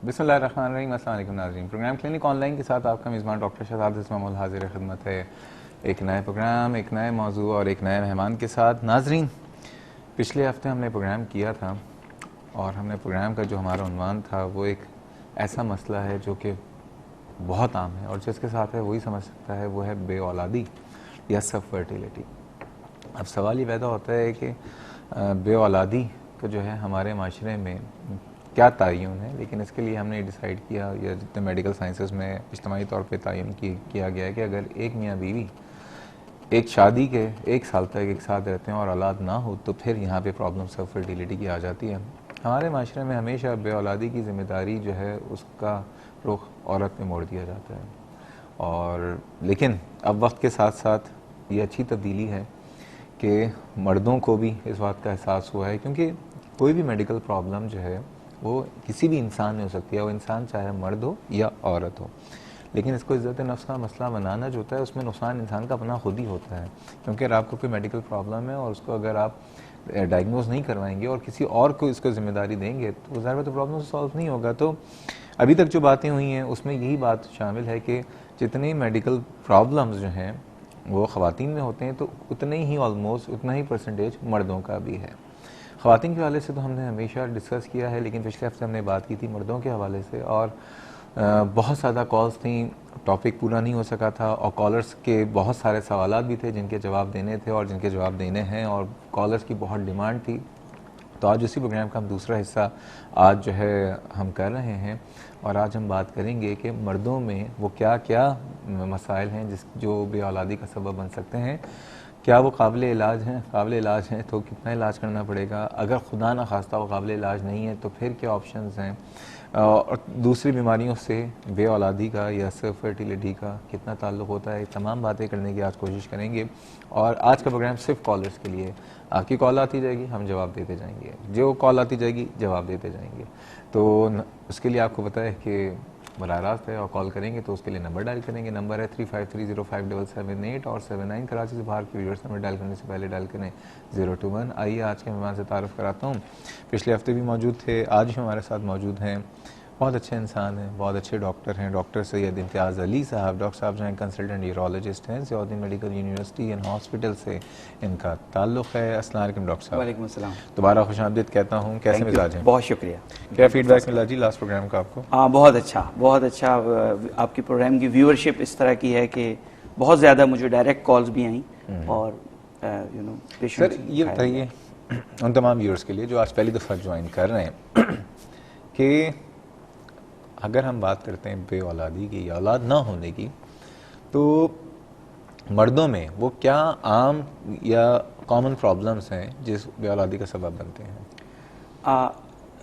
बिस्मिल्लाहिर्रहमानिर्रहीम। अस्सलाम वालेकुम नाज़रीन। प्रोग्राम क्लिनिक ऑनलाइन के साथ आपका मेज़बान डॉक्टर शहजाद इस्माइल हाजिर खिदमत है। एक नए प्रोग्राम, एक नए मौजू और एक नए मेहमान के साथ। नाज़रीन, पिछले हफ्ते हमने प्रोग्राम किया था और हमने प्रोग्राम का जो हमारा उन्वान था वो एक ऐसा मसला है जो कि बहुत आम है और जिसके साथ है वही समझ सकता है, वो है बे औलादी या सब फर्टिलिटी। अब सवाल ये पैदा होता है कि बे औलादी का जो है हमारे माशरे में क्या तयन है, लेकिन इसके लिए हमने डिसाइड किया या जितने मेडिकल साइंसेस में इज्तिमाई तौर पे तयन किया गया है कि अगर एक मियाँ बीवी एक शादी के 1 साल तक एक साथ रहते हैं और औलाद ना हो तो फिर यहाँ पे प्रॉब्लम सब फर्टिलिटी की आ जाती है। हमारे माशरे में हमेशा बे औलादी की ज़िम्मेदारी जो है उसका रुख औरत पे मोड़ दिया जाता है और लेकिन अब वक्त के साथ साथ ये अच्छी तब्दीली है कि मर्दों को भी इस बात का एहसास हुआ है, क्योंकि कोई भी मेडिकल प्रॉब्लम जो है वो किसी भी इंसान में हो सकती है, वो इंसान चाहे मर्द हो या औरत हो, लेकिन इसको इज़्ज़त नफ्स का मसला बनाना जो होता है उसमें नुकसान इंसान का अपना खुद ही होता है। क्योंकि अगर आपको कोई मेडिकल प्रॉब्लम है और उसको अगर आप डायग्नोज नहीं करवाएंगे और किसी और को इसको ज़िम्मेदारी देंगे तो ज़ाहिर बात है प्रॉब्लम सॉल्व नहीं होगा। तो अभी तक जो बातें हुई हैं उसमें यही बात शामिल है कि जितनी मेडिकल प्रॉब्लम्स जो हैं वो ख़वातीन में होते हैं तो उतने ही ऑलमोस्ट उतना ही परसेंटेज मर्दों का भी है। ख़वातीन के हवाले से तो हमने हमेशा डिस्कस किया है, लेकिन पिछले हफ्ते हमने बात की थी मर्दों के हवाले से और बहुत ज़्यादा कॉल्स थी, टॉपिक पूरा नहीं हो सका था और कॉलर्स के बहुत सारे सवालात भी थे जिनके जवाब देने थे और जिनके जवाब देने हैं और कॉलर्स की बहुत डिमांड थी। तो आज उसी प्रोग्राम का हम दूसरा हिस्सा आज जो है हम कर रहे हैं और आज हम बात करेंगे कि मर्दों में वो क्या क्या मसाइल हैं जो बे औलादी का सबब बन सकते हैं, क्या वो काबिल इलाज हैं तो कितना इलाज करना पड़ेगा, अगर खुदा न खास्ता वो काबिल इलाज नहीं है तो फिर क्या ऑप्शंस हैं, और दूसरी बीमारियों से बे औलादी का या सिर्फ फर्टिलिटी का कितना ताल्लुक़ होता है। तमाम बातें करने की आज कोशिश करेंगे और आज का प्रोग्राम सिर्फ कॉलर्स के लिए। आपकी कॉल आती जाएगी, हम जवाब देते जाएंगे, जो कॉल आती जाएगी जवाब देते जाएंगे। तो उसके लिए आपको पता है कि बराह रास्त है और कॉल करेंगे तो उसके लिए नंबर डायल करेंगे। नंबर है 35305778 और 79 कराची से बाहर के व्यूअर्स नंबर डायल करने से पहले डायल करें 021। आइए आज के मेहमान से तारुफ़ कराता हूँ। पिछले हफ्ते भी मौजूद थे, आज भी हमारे साथ मौजूद हैं। बहुत अच्छे इंसान हैं, बहुत अच्छे डॉक्टर हैं। डॉक्टर सैयद इम्तियाज़ अली साहब, डॉक्टर साहब जो हैं कंसल्टेंट यूरोलॉजिस्ट हैं, Saudi medical university and hospital से इनका ताल्लुक़ है। अस्सलाम वालेकुम डॉक्टर साहब। वालेकुम अस्सलाम। दोबारा खुशामदीद कहता हूँ। कैसे मिजाज हैं? बहुत शुक्रिया। क्या फीडबैक मिला जी लास्ट प्रोग्राम का आपको? बहुत अच्छा। आपकी प्रोग्राम की व्यूअरशिप इस तरह की है कि बहुत ज़्यादा मुझे डायरेक्ट कॉल्स भी आई और सर ये बताइए उन तमाम व्यूअर्स के लिए जो आज पहली दफ़ा ज्वाइन कर रहे हैं कि अगर हम बात करते हैं बे औलादी की या औलाद ना होने की, तो मर्दों में वो क्या आम या कॉमन प्रॉब्लम्स हैं जिस बे औलादी का सबब बनते हैं?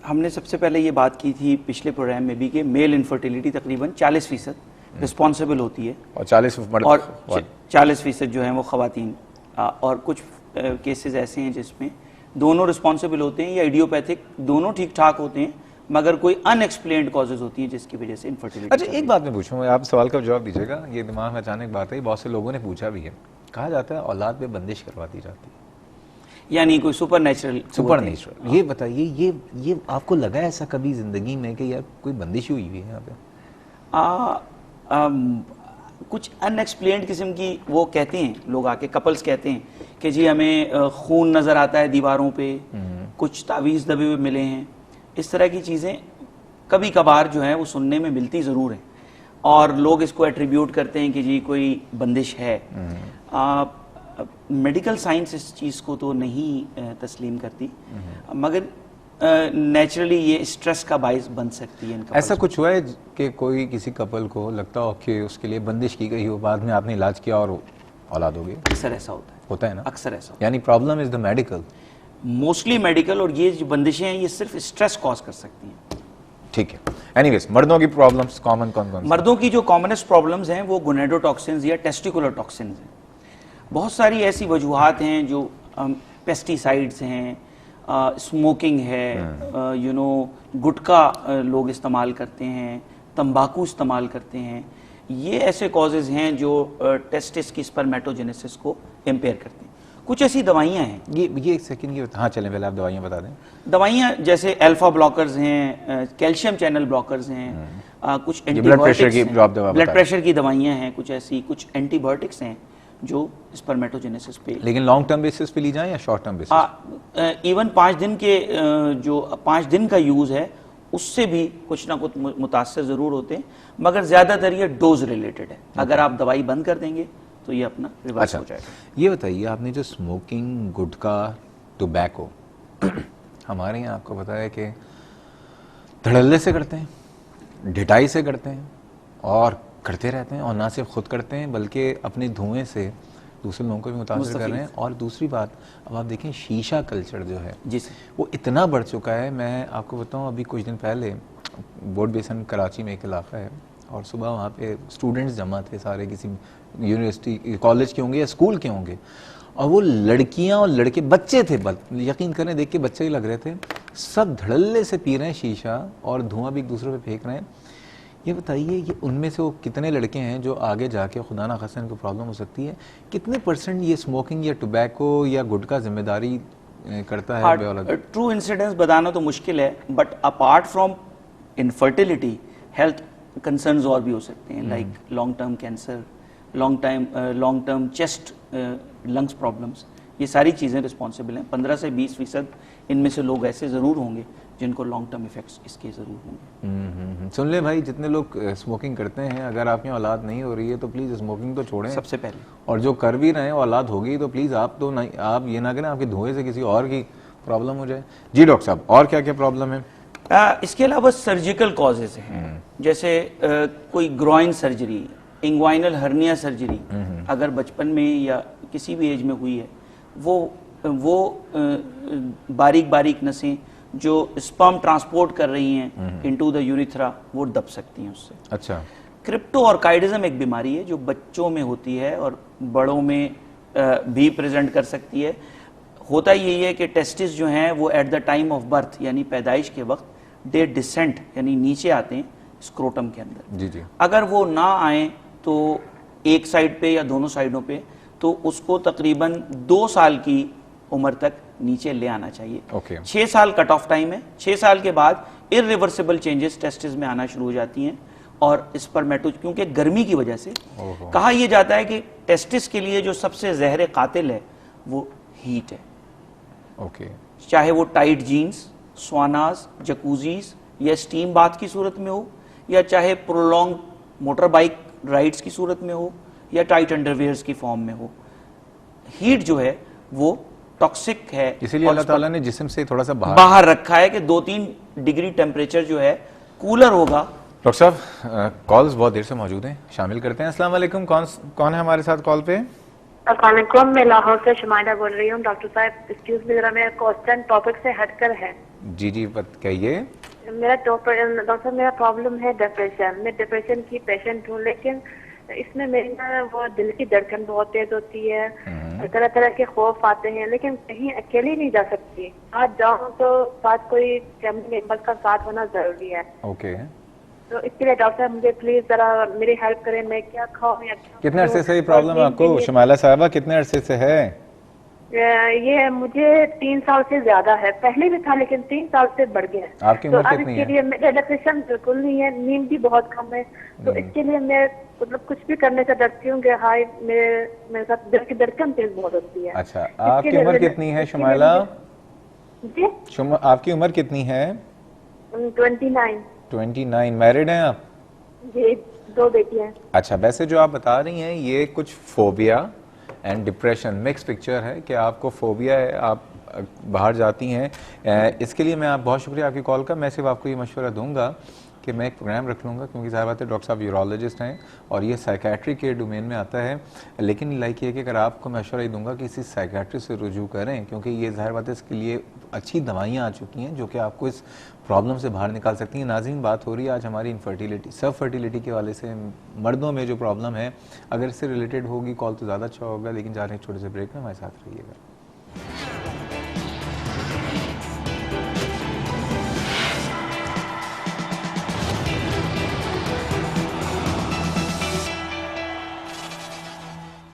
हमने सबसे पहले ये बात की थी पिछले प्रोग्राम में भी कि मेल इनफर्टिलिटी तकरीबन 40% रिस्पॉन्सिबल होती है और 40% जो है वो ख़वातीन, और कुछ केसेस ऐसे हैं जिसमें दोनों रिस्पॉन्सिबल होते हैं या इडियोपैथिक, दोनों ठीक ठाक होते हैं मगर कोई अनएक्सप्लेन्ड कॉजेज होती हैं जिसकी वजह से इनफर्टिलिटी। अच्छा, एक बात मैं पूछूँ, आप सवाल का जवाब दीजिएगा, ये दिमाग में अचानक बात है, बहुत से लोगों ने पूछा भी है। कहा जाता है औलाद पे बंदिश करवा दी जाती है, यानी कोई सुपर नेचुरल। ये बताइए, ये आपको लगा ऐसा कभी जिंदगी में कि यार कोई बंदिश हुई है यहाँ पे? कुछ अनएक्सप्लेन्ड किस्म की वो कहते हैं लोग आके, कपल्स कहते हैं कि जी हमें खून नज़र आता है दीवारों पे, कुछ तावीज़ दबे हुए मिले हैं, इस तरह की चीज़ें कभी कभार जो है वो सुनने में मिलती ज़रूर हैं और लोग इसको एट्रीब्यूट करते हैं कि जी कोई बंदिश है। मेडिकल साइंस इस चीज़ को तो नहीं तस्लीम करती, मगर नेचुरली ये स्ट्रेस का बाइस बन सकती है। ऐसा कुछ हुआ है कि कोई किसी कपल को लगता हो कि उसके लिए बंदिश की गई हो, बाद में आपने इलाज किया और औलाद हो गई? अक्सर ऐसा होता है ना? अक्सर ऐसा। यानी problem is the medical, mostly medical, और ये जो बंदिशें हैं ये सिर्फ स्ट्रेस कॉज कर सकती हैं। ठीक है। एनीवेज, मर्दों की प्रॉब्लम्स कॉमन कौन कौन? मर्दों की जो कॉमनेस्ट प्रॉब्लम्स हैं वो गोनेडोटॉक्सिन्स या टेस्टिकुलर टॉक्सिन्स हैं। बहुत सारी ऐसी वजूहात हैं जो पेस्टिसाइड्स हैं, स्मोकिंग है, गुटखा लोग इस्तेमाल करते हैं, तंबाकू इस्तेमाल करते हैं। ये ऐसे कॉजेज़ हैं जो टेस्टिस की स्पर्मेटोजेनेसिस को इम्पेयर करते हैं। कुछ ऐसी दवाइयाँ हैं, ये एक सेकंड की, हाँ चलें पहले आप दवाइयाँ बता दें। दवाइयाँ जैसे अल्फा ब्लॉकर्स हैं, कैल्शियम चैनल ब्लॉकर्स हैं, कुछ ब्लड प्रेशर की जो आप दवा ब्लड प्रेशर की दवाइयाँ हैं, कुछ ऐसी, कुछ एंटीबायोटिक्स हैं जो स्पर्मेटोजेनेसिस पे। लेकिन लॉन्ग टर्म बेसिस पे ली जाए या शॉर्ट टर्म बेसिस? इवन 5 दिन के जो 5 दिन का यूज है उससे भी कुछ ना कुछ मुतासर जरूर होते हैं, मगर ज्यादातर ये डोज रिलेटेड है। अगर आप दवाई बंद कर देंगे तो ये अपना रिवर्स हो जाएगा। ये बताइए, आपने जो स्मोकिंग, गुटखा, टोबैको हमारे यहाँ आपको पता है कि धड़ल्ले से करते हैं, ढिठाई से करते हैं और करते रहते हैं, और ना सिर्फ खुद करते हैं बल्कि अपने धुएं से दूसरे लोगों को भी मुतासर कर रहे हैं। और दूसरी बात, अब आप देखें शीशा कल्चर जो है जी सर, वो इतना बढ़ चुका है। मैं आपको बताऊं, अभी कुछ दिन पहले बोर्ड बेसन कराची में एक इलाका है और सुबह वहाँ पे स्टूडेंट्स जमा थे सारे, किसी यूनिवर्सिटी कॉलेज के होंगे या स्कूल के होंगे, और वो लड़कियां और लड़के, बच्चे थे, यकीन करें देख के बच्चे ही लग रहे थे, सब धड़ल्ले से पी रहे हैं शीशा और धुआं भी एक दूसरे पे फेंक रहे हैं। ये बताइए, ये उनमें से वो कितने लड़के हैं जो आगे जाके खुदा ना खास्ता इनको प्रॉब्लम हो सकती है? कितने % ये स्मोकिंग या टोबैको या गुटखा जिम्मेदारी करता है? ट्रू इंसिडेंस बताना तो मुश्किल है, but apart from infertility health concerns और भी हो सकते हैं, like long term cancer, long term chest lungs problems, ये सारी चीज़ें रिस्पॉन्सिबल हैं। 15 से 20% इनमें से लोग ऐसे ज़रूर होंगे जिनको लॉन्ग टर्म इफेक्ट्स इसके ज़रूर होंगे। सुन ले भाई, जितने लोग स्मोकिंग करते हैं, अगर आपकी औलाद नहीं हो रही है तो प्लीज़ स्मोकिंग तो छोड़ें सबसे पहले, और जो कर भी रहे हैं औलाद होगी तो प्लीज़ आप तो नहीं, आप ये ना करें आपके धुएं से किसी और की प्रॉब्लम हो जाए। जी डॉक्टर साहब, और क्या क्या प्रॉब्लम है? इसके अलावा सर्जिकल कॉजेज हैं, जैसे कोई groin surgery, inguinal hernia surgery अगर बचपन में या किसी भी एज में हुई है, वो बारीक बारीक नसें जो स्पर्म ट्रांसपोर्ट कर रही हैं इनटू द यूरिथ्रा, वो दब सकती हैं उससे। अच्छा। क्रिप्टोऑर्काइडिज्म एक बीमारी है जो बच्चों में होती है और बड़ों में भी प्रेजेंट कर सकती है। होता यही है कि टेस्टिस जो हैं वो at the time of birth यानी पैदाइश के वक्त दे डिसेंट यानी नीचे आते हैं स्क्रोटम के अंदर। जी जी। अगर वो ना आए तो एक साइड पे या दोनों साइडों पे, तो उसको तकरीबन 2 साल की उम्र तक नीचे ले आना चाहिए। 6 साल कट ऑफ टाइम है। 6 साल के बाद इरिवर्सिबल चेंजेस टेस्टिस में आना शुरू हो जाती हैं और स्पर्मेटो, क्योंकि गर्मी की वजह से कहा यह जाता है कि टेस्टिस के लिए जो सबसे जहर कातिल है वो हीट है। चाहे वो टाइट जीन्स, स्वानास, जकूजीज या स्टीम बाथ की सूरत में हो, या चाहे प्रोलॉन्ग मोटर बाइक राइड्स की सूरत में हो, या टाइट अंडरवेयर्स की फॉर्म में हो, हीट जो है वो टॉक्सिक है। इसीलिए अल्लाह ताला ने जिस्म से थोड़ा सा बाहर रखा है कि 2-3 डिग्री टेम्परेचर जो है कूलर होगा। डॉक्टर साहब, कॉल्स बहुत देर से मौजूद हैं, शामिल करते हैं। अस्सलाम वालेकुम, कौन है हमारे साथ कॉल पे? अस्सलाम, मैं लाहौर से शुमाइदा बोल रही हूँ। डॉक्टर साहब, एक्सक्यूज मी, जरा मेरा क्वेश्चन टॉपिक से हटकर है। जी जी, कहिए। मेरा डॉक्टर साहब, मेरा प्रॉब्लम है डिप्रेशन। मैं डिप्रेशन की पेशेंट हूँ, लेकिन इसमें मेरी ना वो दिल की धड़कन बहुत तेज होती है, तरह तरह के खौफ आते हैं, लेकिन कहीं अकेली नहीं जा सकती। आज जाऊँ तो साथ कोई फैमिली मेंबर का साथ होना जरूरी है। ओके। तो इसके लिए डॉक्टर साहब मुझे प्लीज जरा मेरी हेल्प करें, मैं क्या खाऊं या क्या। कितने अरसे से ये प्रॉब्लम है आपको शुमाइला साहबा, कितने अरसे से है? ये मुझे 3 साल से ज्यादा है, पहले भी था लेकिन 3 साल से बढ़ गया है। आपकी उम्र कितनी है? इसके लिए मेरा डिप्रेशन बिल्कुल नहीं है, नींद भी बहुत कम है, तो इसके लिए मैं मतलब कुछ भी करने से डरती हूँ कि हाय मेरे साथ दिल की धड़कन तेज बहुत होती है। अच्छा, आपकी उम्र कितनी है शुमाइला? जी, आपकी उम्र कितनी है? 29। मैरिड हैं आप? जी, 2 बेटियां हैं। अच्छा, वैसे जो आप बता रही हैं ये कुछ phobia and depression mix picture है कि आपको फोबिया है, आप बाहर जाती हैं। इसके लिए मैं आप बहुत शुक्रिया आपकी कॉल का। मैं सिर्फ आपको ये मशवरा दूंगा कि मैं एक प्रोग्राम रख लूँगा, क्योंकि ज़ाहिर बात है डॉक्टर साहब यूरोलॉजिस्ट हैं और ये साइकेट्री के डोमेन में आता है। लेकिन लाइक ये कि अगर आपको मशवरा ही दूंगा कि इसी साइकेट्री से रुजू करें, क्योंकि ये ज़ाहिर बात है इसके लिए अच्छी दवाइयाँ आ चुकी हैं जो कि आपको इस प्रॉब्लम से बाहर निकाल सकती हैं। नाज़रीन, बात हो रही है आज हमारी इनफर्टिलिटी, सब फर्टिलिटी के वाले से, मर्दों में जो प्रॉब्लम है, अगर इससे रिलेटेड होगी कॉल तो ज़्यादा अच्छा होगा। लेकिन जा रहे हैं छोटे से ब्रेक में, हमारे साथ रहिएगा।